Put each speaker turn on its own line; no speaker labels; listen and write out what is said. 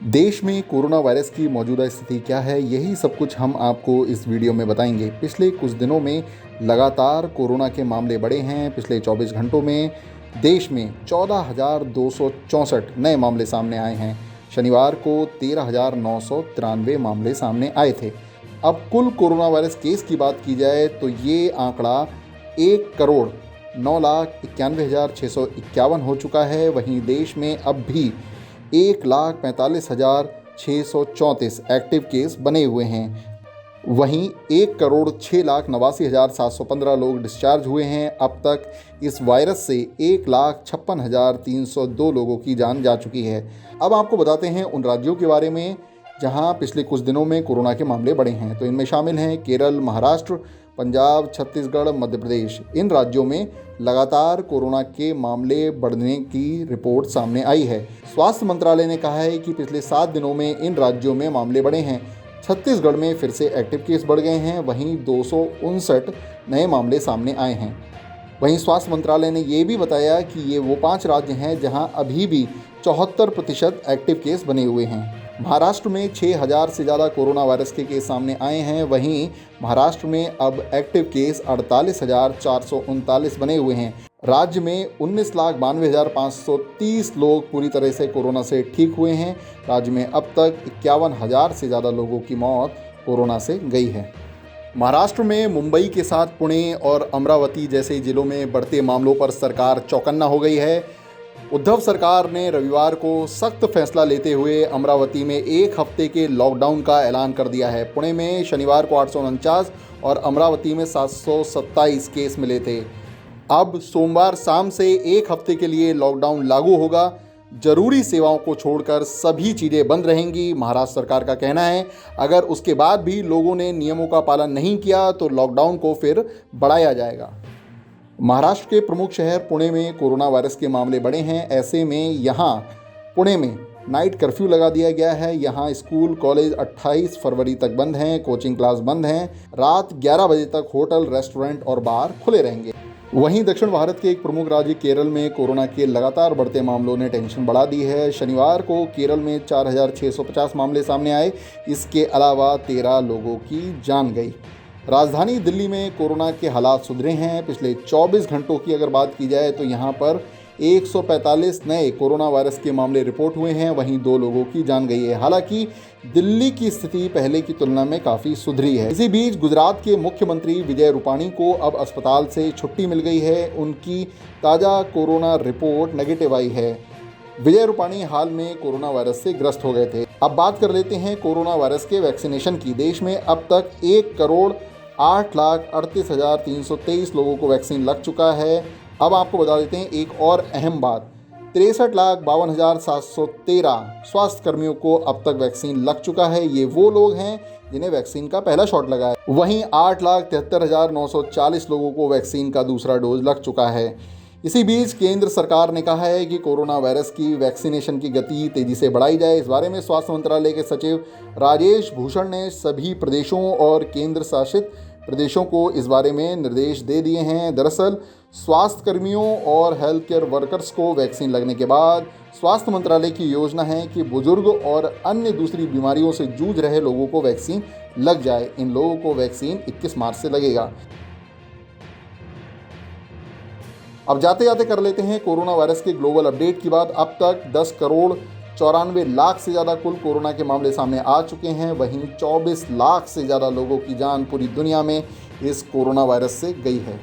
देश में corona virus की मौजूदा स्थिति क्या है, यही सब कुछ हम आपको इस वीडियो में बताएंगे। पिछले कुछ दिनों में लगातार कोरोना के मामले बढ़े हैं। पिछले 24 घंटों में देश में 14,264 नए मामले सामने आए हैं। शनिवार को 13,993 मामले सामने आए थे। अब कुल कोरोना वायरस केस की बात की जाए तो ये आंकड़ा 1,09,91,651 हो चुका है। वहीं देश में अब भी 1,45,634 एक्टिव केस बने हुए हैं। वहीं 1,06,89,715 लोग डिस्चार्ज हुए हैं। अब तक इस वायरस से 1,56,302 लोगों की जान जा चुकी है। अब आपको बताते हैं उन राज्यों के बारे में जहां पिछले कुछ दिनों में कोरोना के मामले बढ़े हैं। तो इनमें शामिल हैं केरल, महाराष्ट्र, पंजाब, छत्तीसगढ़, मध्य प्रदेश। इन राज्यों में लगातार कोरोना के मामले बढ़ने की रिपोर्ट सामने आई है। स्वास्थ्य मंत्रालय ने कहा है कि पिछले 7 दिनों में इन राज्यों में मामले बढ़े हैं। छत्तीसगढ़ में फिर से एक्टिव केस बढ़ गए हैं। वहीं 259 नए मामले सामने आए हैं। वहीं स्वास्थ्य मंत्रालय ने ये भी बताया कि ये वो 5 राज्य हैं जहां अभी भी 74% एक्टिव केस बने हुए हैं। महाराष्ट्र में 6,000 से ज़्यादा कोरोना वायरस के केस सामने आए हैं। वहीं महाराष्ट्र में अब एक्टिव केस 48,439 बने हुए हैं। राज्य में 19,92,530 लोग पूरी तरह से कोरोना से ठीक हुए हैं। राज्य में अब तक 51,000 से ज़्यादा लोगों की मौत कोरोना से गई है। महाराष्ट्र में मुंबई के साथ पुणे और अमरावती जैसे जिलों में बढ़ते मामलों पर सरकार चौकन्ना हो गई है। उद्धव सरकार ने रविवार को सख्त फैसला लेते हुए अमरावती में 1 हफ्ते के लॉकडाउन का ऐलान कर दिया है। पुणे में शनिवार को 849 और अमरावती में 727 केस मिले थे। अब सोमवार शाम से 1 हफ्ते के लिए लॉकडाउन लागू होगा। जरूरी सेवाओं को छोड़कर सभी चीज़ें बंद रहेंगी। महाराष्ट्र सरकार का कहना है अगर उसके बाद भी लोगों ने नियमों का पालन नहीं किया तो लॉकडाउन को फिर बढ़ाया जाएगा। महाराष्ट्र के प्रमुख शहर पुणे में कोरोना वायरस के मामले बढ़े हैं। ऐसे में यहाँ पुणे में नाइट कर्फ्यू लगा दिया गया है। यहाँ स्कूल कॉलेज 28 फरवरी तक बंद हैं। कोचिंग क्लास बंद हैं। रात 11 बजे तक होटल, रेस्टोरेंट और बार खुले रहेंगे। वहीं दक्षिण भारत के एक प्रमुख राज्य केरल में कोरोना के लगातार बढ़ते मामलों ने टेंशन बढ़ा दी है। शनिवार को केरल में 4,650 मामले सामने आए। इसके अलावा 13 लोगों की जान गई। राजधानी दिल्ली में कोरोना के हालात सुधरे हैं। पिछले 24 घंटों की अगर बात की जाए तो यहाँ पर 145 नए कोरोना वायरस के मामले रिपोर्ट हुए हैं। वहीं 2 लोगों की जान गई है। हालांकि दिल्ली की स्थिति पहले की तुलना में काफ़ी सुधरी है। इसी बीच गुजरात के मुख्यमंत्री विजय रूपाणी को अब अस्पताल से छुट्टी मिल गई है। उनकी ताज़ा कोरोना रिपोर्ट नेगेटिव आई है। विजय रूपाणी हाल में कोरोना वायरस से ग्रस्त हो गए थे। अब बात कर लेते हैं कोरोना वायरस के वैक्सीनेशन की। देश में अब तक 1,08,38,323 लोगों को वैक्सीन लग चुका है। अब आपको बता देते हैं एक और अहम बात, 63,52,713 स्वास्थ्य कर्मियों को अब तक वैक्सीन लग चुका है। ये वो लोग हैं जिन्हें वैक्सीन का पहला शॉट लगा है। वहीं 8,73,940 लोगों को वैक्सीन का दूसरा डोज लग चुका है। इसी बीच केंद्र सरकार ने कहा है कि कोरोना वायरस की वैक्सीनेशन की गति तेजी से बढ़ाई जाए। इस बारे में स्वास्थ्य मंत्रालय के सचिव राजेश भूषण ने सभी प्रदेशों और केंद्र शासित प्रदेशों को इस बारे में निर्देश दे दिए हैं। दरअसल स्वास्थ्य कर्मियों और हेल्थ केयर वर्कर्स को वैक्सीन लगने के बाद स्वास्थ्य मंत्रालय की योजना है कि बुजुर्ग और अन्य दूसरी बीमारियों से जूझ रहे लोगों को वैक्सीन लग जाए। इन लोगों को वैक्सीन 21 मार्च से लगेगा। अब जाते जाते कर लेते हैं कोरोना वायरस के ग्लोबल अपडेट की बात। अब तक 10,94,00,000 से ज़्यादा कुल कोरोना के मामले सामने आ चुके हैं। वहीं 24 लाख से ज़्यादा लोगों की जान पूरी दुनिया में इस कोरोना वायरस से गई है।